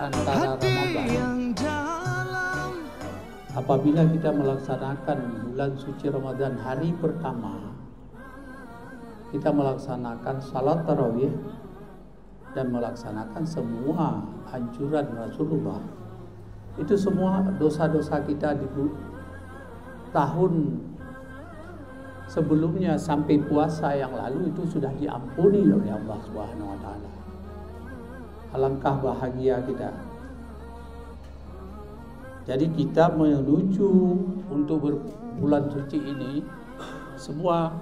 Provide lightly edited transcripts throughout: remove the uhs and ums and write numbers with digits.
antara Ramadan. Apabila kita melaksanakan bulan suci Ramadan hari pertama, kita melaksanakan salat tarawih dan melaksanakan semua anjuran Rasulullah. Itu semua dosa-dosa kita di tahun sebelumnya sampai puasa yang lalu itu sudah diampuni oleh Allah Subhanahu wa taala. Alangkah bahagia kita. Jadi kita menuju untuk berbulan suci ini, semua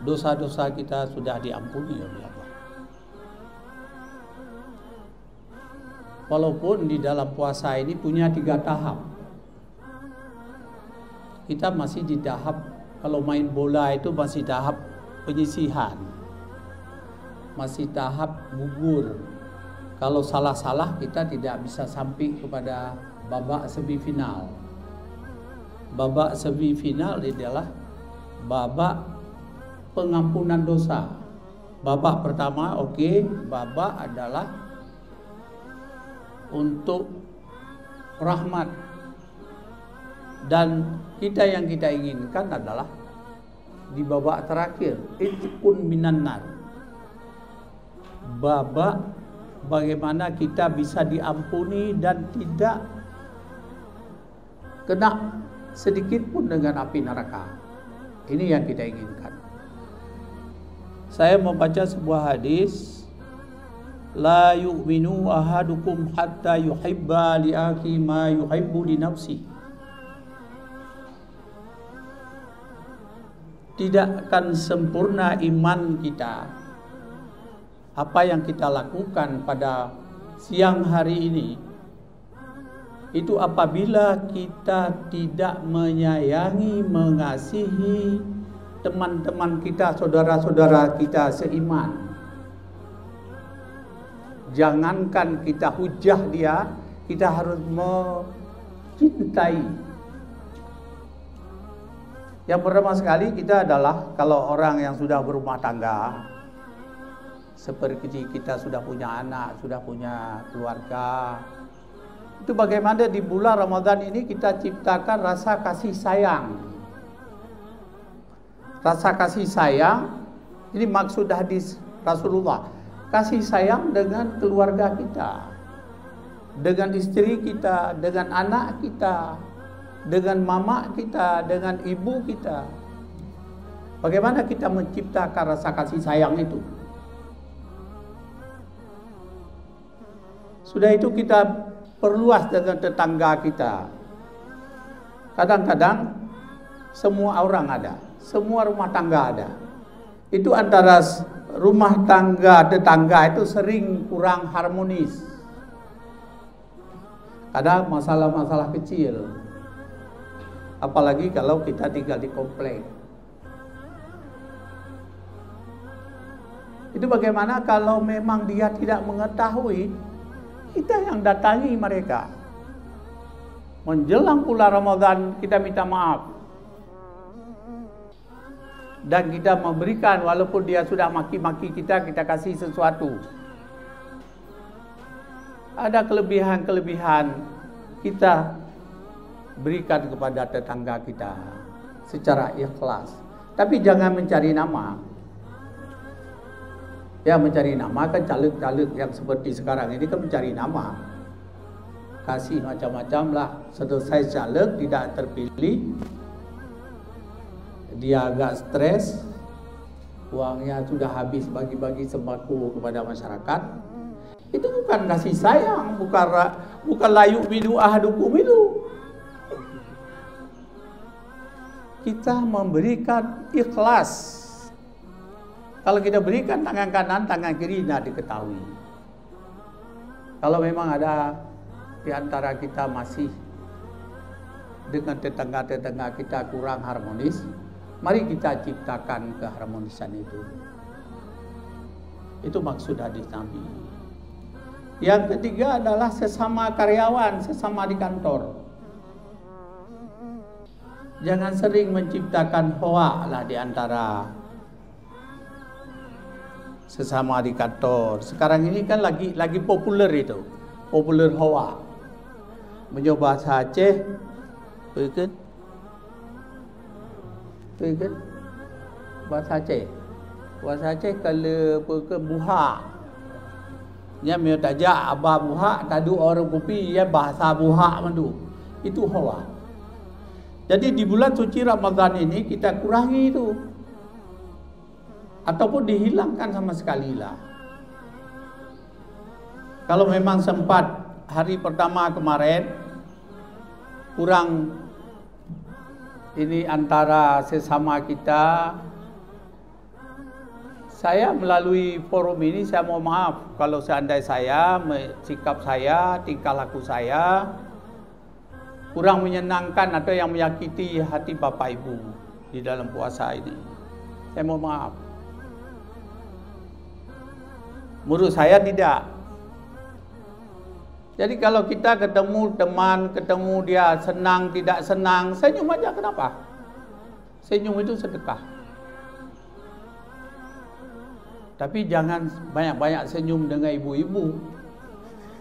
dosa-dosa kita sudah diampuni oleh Allah. Walaupun di dalam puasa ini punya 3 tahap. Kita masih di tahap, kalau main bola itu masih tahap penyisihan, masih tahap gugur. Kalau salah-salah kita tidak bisa sampai kepada babak semifinal. Babak semifinal adalah babak pengampunan dosa. Babak pertama babak adalah untuk rahmat, dan yang kita inginkan adalah di babak terakhir itqun minan nar, babak bagaimana kita bisa diampuni dan tidak kena sedikit pun dengan api neraka. Ini yang kita inginkan. Saya membaca sebuah hadis, la yu'minu ahadukum hatta yuhibba li akhi ma yuhibbu li nafsi. Tidak akan sempurna iman kita, apa yang kita lakukan pada siang hari ini, itu apabila kita tidak menyayangi, mengasihi teman-teman kita, saudara-saudara kita seiman. Jangankan kita hujah dia, kita harus mencintai. Yang pertama sekali kita adalah, kalau orang yang sudah berumah tangga, seperti kita sudah punya anak, sudah punya keluarga, itu bagaimana di bulan Ramadan ini kita ciptakan rasa kasih sayang. Rasa kasih sayang, ini maksud hadis Rasulullah. Kasih sayang dengan keluarga kita, dengan istri kita, dengan anak kita, dengan mama kita, dengan ibu kita. Bagaimana kita menciptakan rasa kasih sayang itu? Sudah itu kita perluas dengan tetangga kita. Kadang-kadang semua orang ada, semua rumah tangga ada. Itu antara rumah tangga tetangga itu sering kurang harmonis. Ada masalah-masalah kecil. Apalagi kalau kita tinggal di komplek. Itu bagaimana kalau memang dia tidak mengetahui, kita yang datangi mereka. Menjelang bulan Ramadan kita minta maaf. Dan kita memberikan, walaupun dia sudah maki-maki kita kasih sesuatu. Ada kelebihan-kelebihan kita berikan kepada tetangga kita secara ikhlas. Tapi jangan mencari nama. Ya, mencari nama kan caleg-caleg yang seperti sekarang ini kan mencari nama. Kasih macam-macam lah. Selesai caleg tidak terpilih, dia agak stres, uangnya sudah habis bagi-bagi sembako kepada masyarakat. Itu bukan kasih sayang, bukan layu bidu ahadukum itu. Kita memberikan ikhlas. Kalau kita berikan tangan kanan, tangan kiri tidak diketahui. Kalau memang ada di antara kita masih dengan tetangga-tetangga kita kurang harmonis, mari kita ciptakan keharmonisan itu. Itu maksud hadis Nabi. Yang ketiga adalah sesama karyawan, sesama di kantor. Jangan sering menciptakan hoa lah di antara sesama di kantor. Sekarang ini kan lagi populer itu. popular hawa. Menyo bahasa Aceh, begitu. Begitu. Bahasa Aceh. Bahasa Aceh kalau ke buha. Nya me tajak abah buha, tadu orang kopi ya bahasa buha mandu. Itu hawa. Jadi di bulan suci Ramadan ini kita kurangi itu. Ataupun dihilangkan sama sekali lah. Kalau memang sempat hari pertama kemarin kurang ini antara sesama kita, saya melalui forum ini saya mohon maaf kalau seandainya saya, sikap saya, tingkah laku saya kurang menyenangkan atau yang menyakiti hati Bapak Ibu di dalam puasa ini. Saya mohon maaf. Menurut saya tidak. Jadi kalau kita ketemu teman, ketemu dia senang, tidak senang, senyum aja. Kenapa? Senyum itu sedekah. Tapi jangan banyak-banyak senyum dengan ibu-ibu.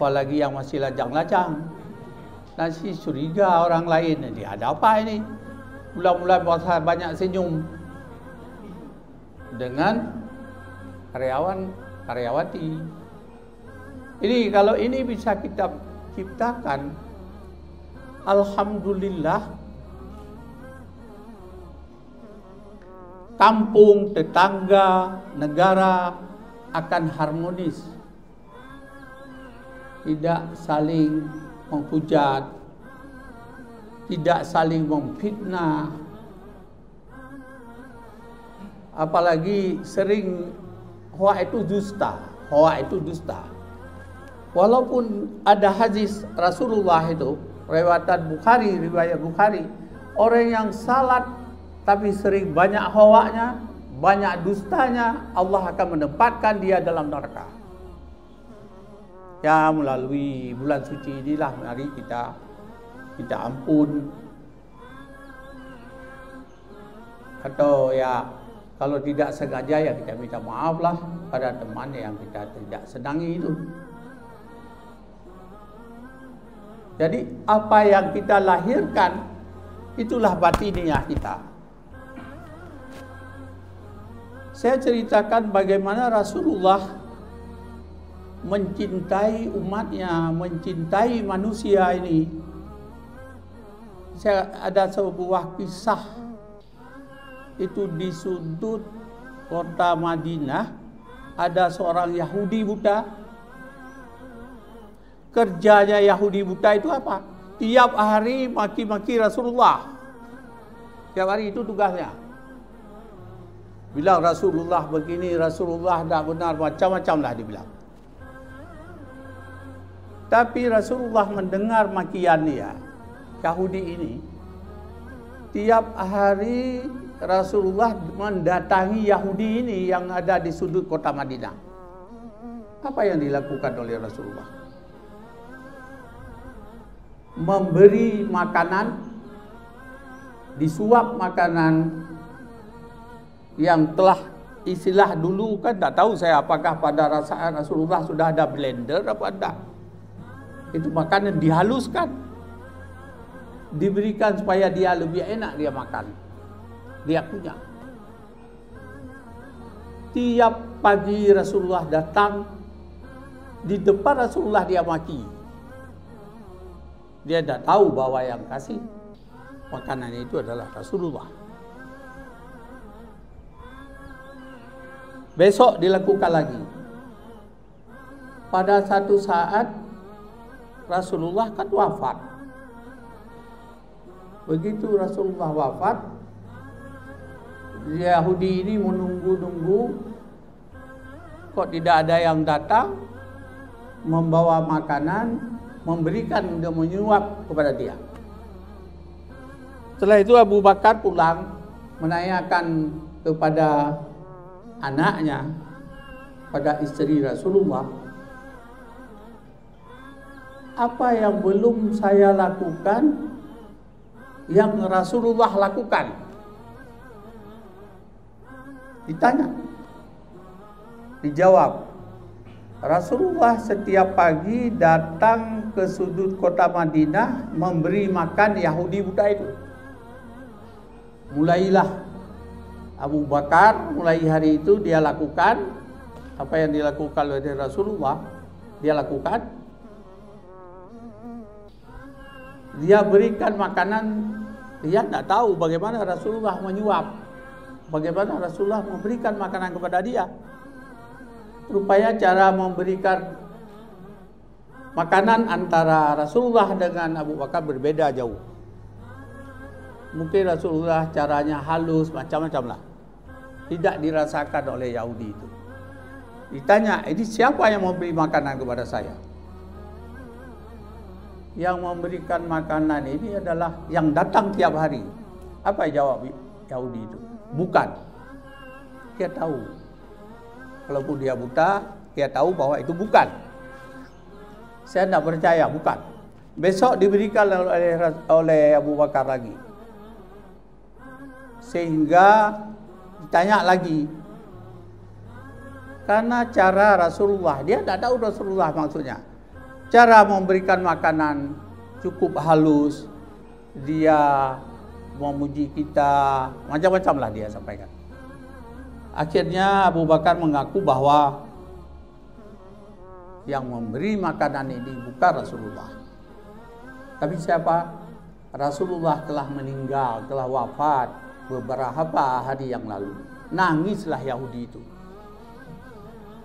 Apalagi yang masih lajang-lajang. Nasi curiga orang lain. Dia ada apa ini? Mula-mula puasa banyak senyum. Dengan karyawati. Ini kalau ini bisa kita ciptakan, alhamdulillah, kampung, tetangga, negara akan harmonis. Tidak saling menghujat, tidak saling memfitnah. Apalagi sering hoak itu dusta. Walaupun ada hadis Rasulullah itu, riwayat Bukhari, orang yang salat tapi sering banyak hoaknya, banyak dustanya, Allah akan menempatkan dia dalam neraka. Ya, melalui bulan suci inilah mari kita minta ampun. Atau ya kalau tidak sengaja ya kita minta maaf lah pada teman yang kita tidak senangi itu. Jadi apa yang kita lahirkan itulah batiniah kita. Saya ceritakan bagaimana Rasulullah mencintai umatnya, mencintai manusia ini. Saya ada sebuah kisah itu di sudut kota Madinah ada seorang Yahudi buta. Kerjanya Yahudi buta itu apa? Tiap hari maki-maki Rasulullah. Tiap hari itu tugasnya. Bilang Rasulullah begini, Rasulullah tak benar, macam-macam lah dibilang. Tapi Rasulullah mendengar makian dia, Yahudi ini. Tiap hari Rasulullah mendatangi Yahudi ini yang ada di sudut kota Madinah. Apa yang dilakukan oleh Rasulullah? Memberi makanan, disuap makanan yang telah istilah dulu kan tak tahu saya apakah pada rasaan Rasulullah sudah ada blender apa enggak. Itu makanan dihaluskan, diberikan supaya dia lebih enak dia makan, dia punya. Tiap pagi Rasulullah datang, di depan Rasulullah dia maki. Dia tidak tahu bahwa yang kasih makanan itu adalah Rasulullah. Besok dilakukan lagi. Pada satu saat Rasulullah kan wafat. Begitu Rasulullah wafat, Yahudi ini menunggu-nunggu, kok tidak ada yang datang membawa makanan, memberikan dan menyuap kepada dia. Setelah itu Abu Bakar pulang menanyakan kepada anaknya, pada istri Rasulullah, apa yang belum saya lakukan yang Rasulullah lakukan? Ditanya, dijawab, Rasulullah setiap pagi datang ke sudut kota Madinah memberi makan Yahudi buta itu. Mulailah Abu Bakar, mulai hari itu dia lakukan apa yang dilakukan oleh Rasulullah, dia lakukan. Dia berikan makanan, dia tidak tahu bagaimana Rasulullah menyuap, bagaimana Rasulullah memberikan makanan kepada dia. Rupanya cara memberikan makanan antara Rasulullah dengan Abu Bakar berbeda jauh. Mungkin Rasulullah caranya halus, macam-macam lah. Tidak dirasakan oleh Yahudi itu. Ditanya, ini siapa yang memberi makanan kepada saya? Yang memberikan makanan ini adalah yang datang tiap hari. Apa jawab Yahudi itu? Bukan. Dia tahu. Walaupun dia buta, dia tahu bahwa itu bukan. Saya tidak percaya, bukan. Besok diberikan oleh Abu Bakar lagi. Sehingga ditanya lagi. Karena cara Rasulullah, dia tidak tahu Rasulullah maksudnya. Cara memberikan makanan cukup halus. Dia memuji kita, macam-macam lah dia sampaikan. Akhirnya Abu Bakar mengaku bahwa yang memberi makanan ini bukan Rasulullah. Tapi siapa? Rasulullah telah meninggal, telah wafat beberapa hari yang lalu. Nangislah Yahudi itu.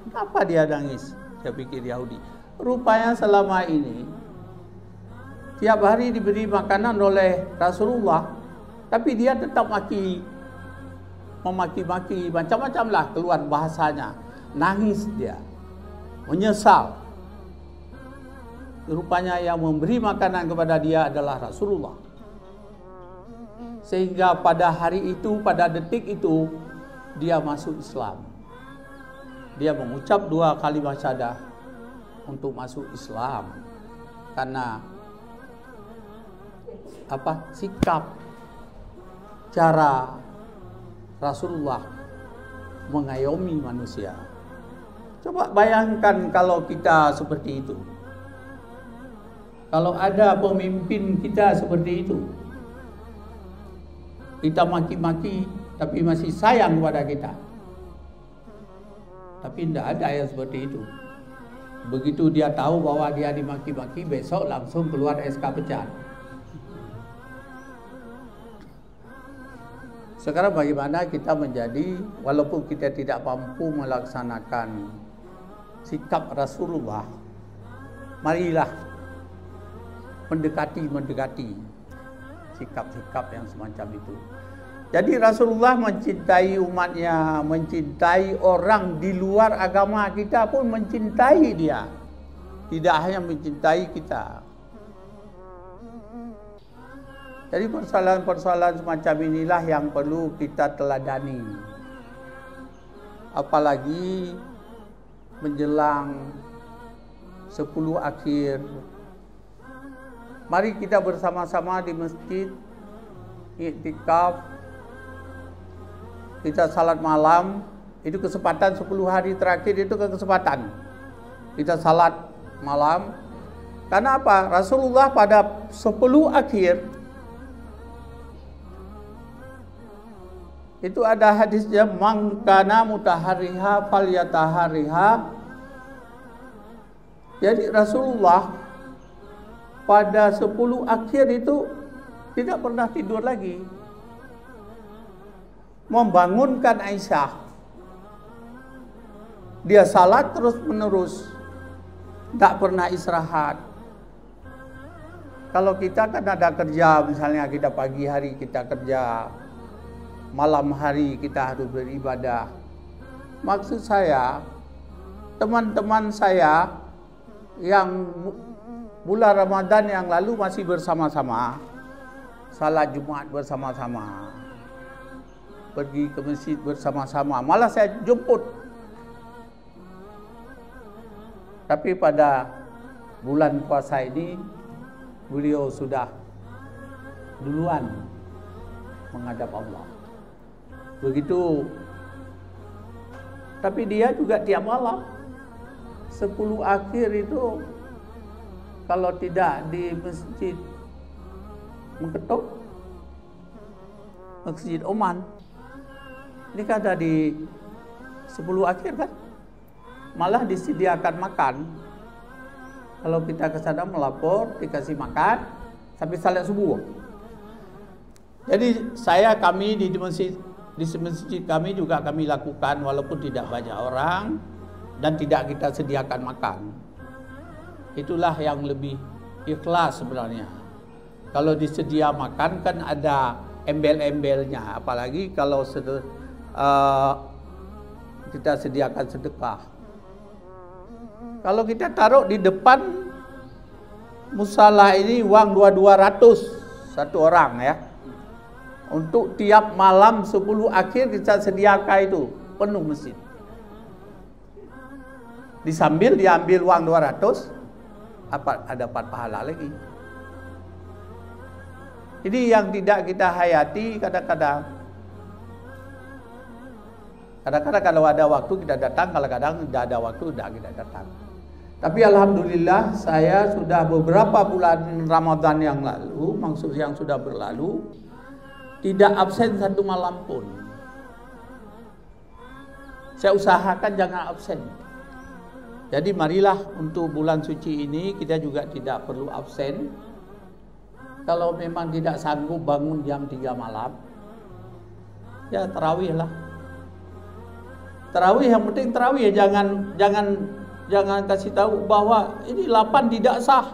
Kenapa dia nangis? Saya pikir Yahudi. Rupanya selama ini tiap hari diberi makanan oleh Rasulullah, tapi dia tetap memaki-maki, macam-macam lah keluar bahasanya. Nangis dia, menyesal. Rupanya yang memberi makanan kepada dia adalah Rasulullah. Sehingga pada hari itu, pada detik itu, dia masuk Islam. Dia mengucap 2 kalimat syahadah untuk masuk Islam. Karena sikap, cara Rasulullah mengayomi manusia. Coba bayangkan kalau kita seperti itu. Kalau ada pemimpin kita seperti itu. Kita maki-maki tapi masih sayang kepada kita. Tapi tidak ada yang seperti itu. Begitu dia tahu bahwa dia dimaki-maki, besok langsung keluar SK pecat. Sekarang bagaimana kita menjadi, walaupun kita tidak mampu melaksanakan sikap Rasulullah, marilah mendekati sikap-sikap yang semacam itu. Jadi Rasulullah mencintai umatnya, mencintai orang di luar agama kita pun mencintai dia. Tidak hanya mencintai kita. Jadi persoalan-persoalan semacam inilah yang perlu kita teladani. Apalagi menjelang 10 akhir. Mari kita bersama-sama di masjid, iktikaf, kita salat malam. Itu kesempatan 10 hari terakhir, itu kesempatan kita salat malam. Karena apa? Rasulullah pada 10 akhir itu ada hadisnya, man kana mutahariha falyatahariha. Jadi Rasulullah pada 10 akhir itu tidak pernah tidur lagi. Membangunkan Aisyah. Dia salat terus menerus. Tak pernah istirahat. Kalau kita kan ada kerja, misalnya kita pagi hari kita kerja, malam hari kita harus beribadah. Maksud saya, teman-teman saya yang bulan Ramadan yang lalu masih bersama-sama, salat Jumat bersama-sama, pergi ke masjid bersama-sama, malah saya jemput. Tapi pada bulan puasa ini, beliau sudah duluan menghadap Allah. Begitu. Tapi dia juga tiap malam 10 akhir itu kalau tidak di masjid Mengketuk, Masjid Oman, ini kan ada di 10 akhir kan, malah disediakan makan. Kalau kita ke sana melapor, dikasih makan sampai salat subuh. Jadi kami di masjid kami juga kami lakukan walaupun tidak banyak orang dan tidak kita sediakan makan. Itulah yang lebih ikhlas sebenarnya. Kalau disedia makan kan ada embel-embelnya, apalagi kalau kita sediakan sedekah. Kalau kita taruh di depan musala ini uang 200 satu orang ya. Untuk tiap malam 10 akhir kita sediakan itu penuh masjid. Disambil diambil uang 200, dapat pahala lagi. Ini yang tidak kita hayati kadang-kadang. Kadang-kadang kalau ada waktu kita datang, kadang-kadang tidak ada waktu tidak kita datang. Tapi alhamdulillah saya sudah beberapa bulan Ramadan yang lalu, maksud yang sudah berlalu, tidak absen satu malam pun. Saya usahakan jangan absen. Jadi marilah untuk bulan suci ini kita juga tidak perlu absen. Kalau memang tidak sanggup bangun jam 3 malam, ya tarawih lah. Tarawih yang penting tarawih, jangan kasih tahu bahwa ini 8 tidak sah.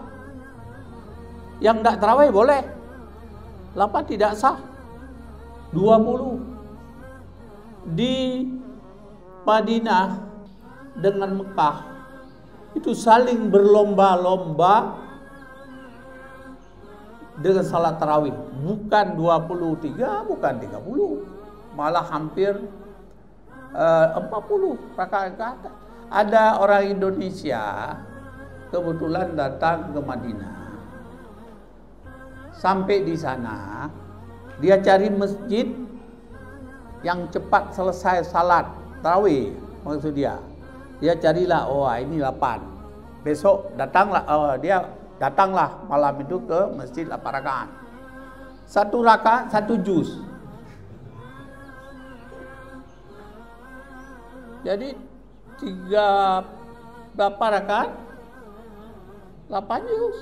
Yang tidak tarawih boleh. 8 tidak sah. 20 di Madinah dengan Mekah itu saling berlomba-lomba dengan salat tarawih, bukan 23, bukan 30, malah hampir 40 rakaat ke atas. Ada orang Indonesia kebetulan datang ke Madinah. Sampai di sana dia cari masjid yang cepat selesai salat tarawih, maksud dia carilah, ini 8. Besok datanglah, dia datanglah malam itu ke masjid 8 rakaat. 1 rakaat 1 juz. Jadi 3 berapa rakaat? 8 juz.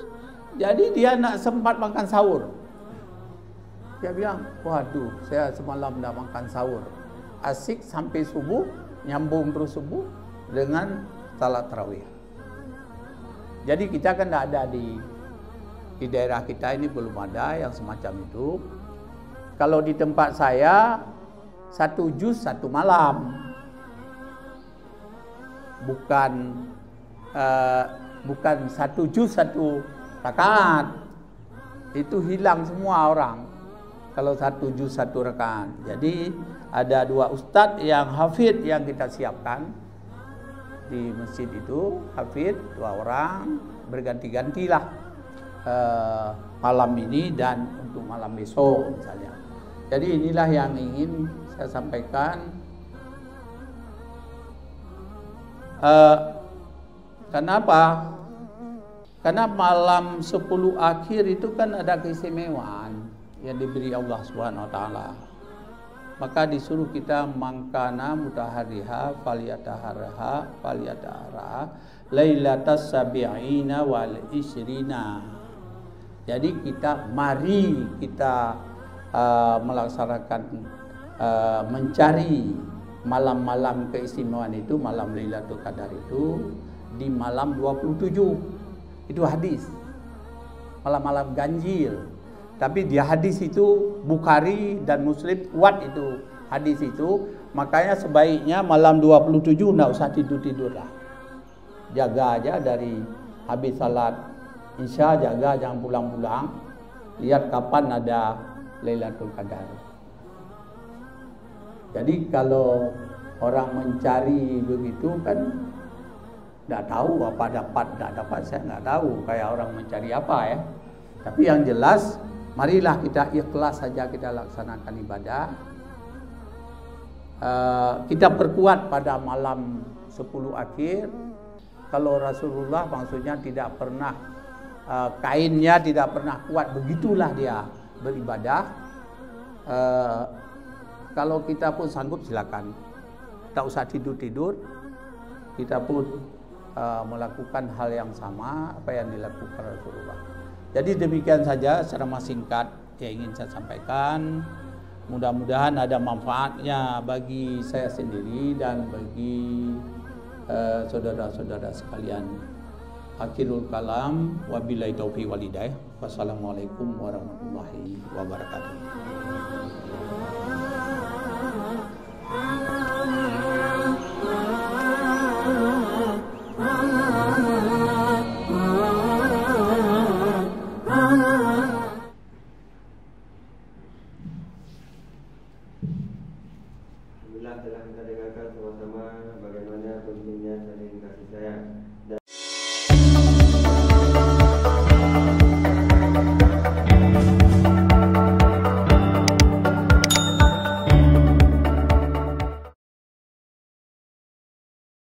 Jadi dia nak sempat makan sahur. Dia bilang, waduh, saya semalam dah makan sahur. Asik sampai subuh, nyambung terus subuh dengan salat tarawih. Jadi kita kan tidak ada di daerah kita ini, belum ada yang semacam itu. Kalau di tempat saya 1 juz 1 malam, bukan 1 juz 1 rakaat. Itu hilang semua orang kalau 1 juz 1 rakaat. Jadi ada 2 ustadz yang hafid yang kita siapkan di masjid itu, hafid 2 orang, berganti-gantilah malam ini dan untuk malam besok misalnya. Jadi inilah yang ingin saya sampaikan. Kenapa? Karena malam 10 akhir itu kan ada keistimewaan yang diberi Allah Subhanahu wa taala. Maka disuruh kita mangkana mutahariha faliyataharha lailatas sabi'ina wal isrina. Jadi mari kita melaksanakan mencari malam-malam keistimewaan itu, malam Lailatul Qadar itu di malam 27. Itu hadis. Malam-malam ganjil. Tapi di hadis itu Bukhari dan Muslim kuat itu hadis itu. Makanya sebaiknya malam 27 enggak usah tidur-tidur lah. Jaga aja dari habis salat Isya, jaga jangan pulang-pulang. Lihat kapan ada Lailatul Qadar. Jadi kalau orang mencari begitu kan tidak tahu apa dapat, tidak dapat, saya nggak tahu kayak orang mencari apa ya. Tapi yang jelas marilah kita ikhlas saja kita laksanakan ibadah. Kita perkuat pada malam 10 akhir. kalau Rasulullah maksudnya tidak pernah kainnya tidak pernah kuat, begitulah dia beribadah. Kalau kita pun sanggup silakan, tak usah tidur-tidur, kita pun melakukan hal yang sama apa yang dilakukan Rasulullah. Jadi demikian saja ceramah singkat yang ingin saya sampaikan. Mudah-mudahan ada manfaatnya bagi saya sendiri dan bagi saudara-saudara sekalian. Akhirul kalam, wabillahi taufiq wal hidayah. Wassalamualaikum warahmatullahi wabarakatuh. Alhamdulillah telah kita dengarkan sama-sama bagaimana pentingnya saling kasih sayang.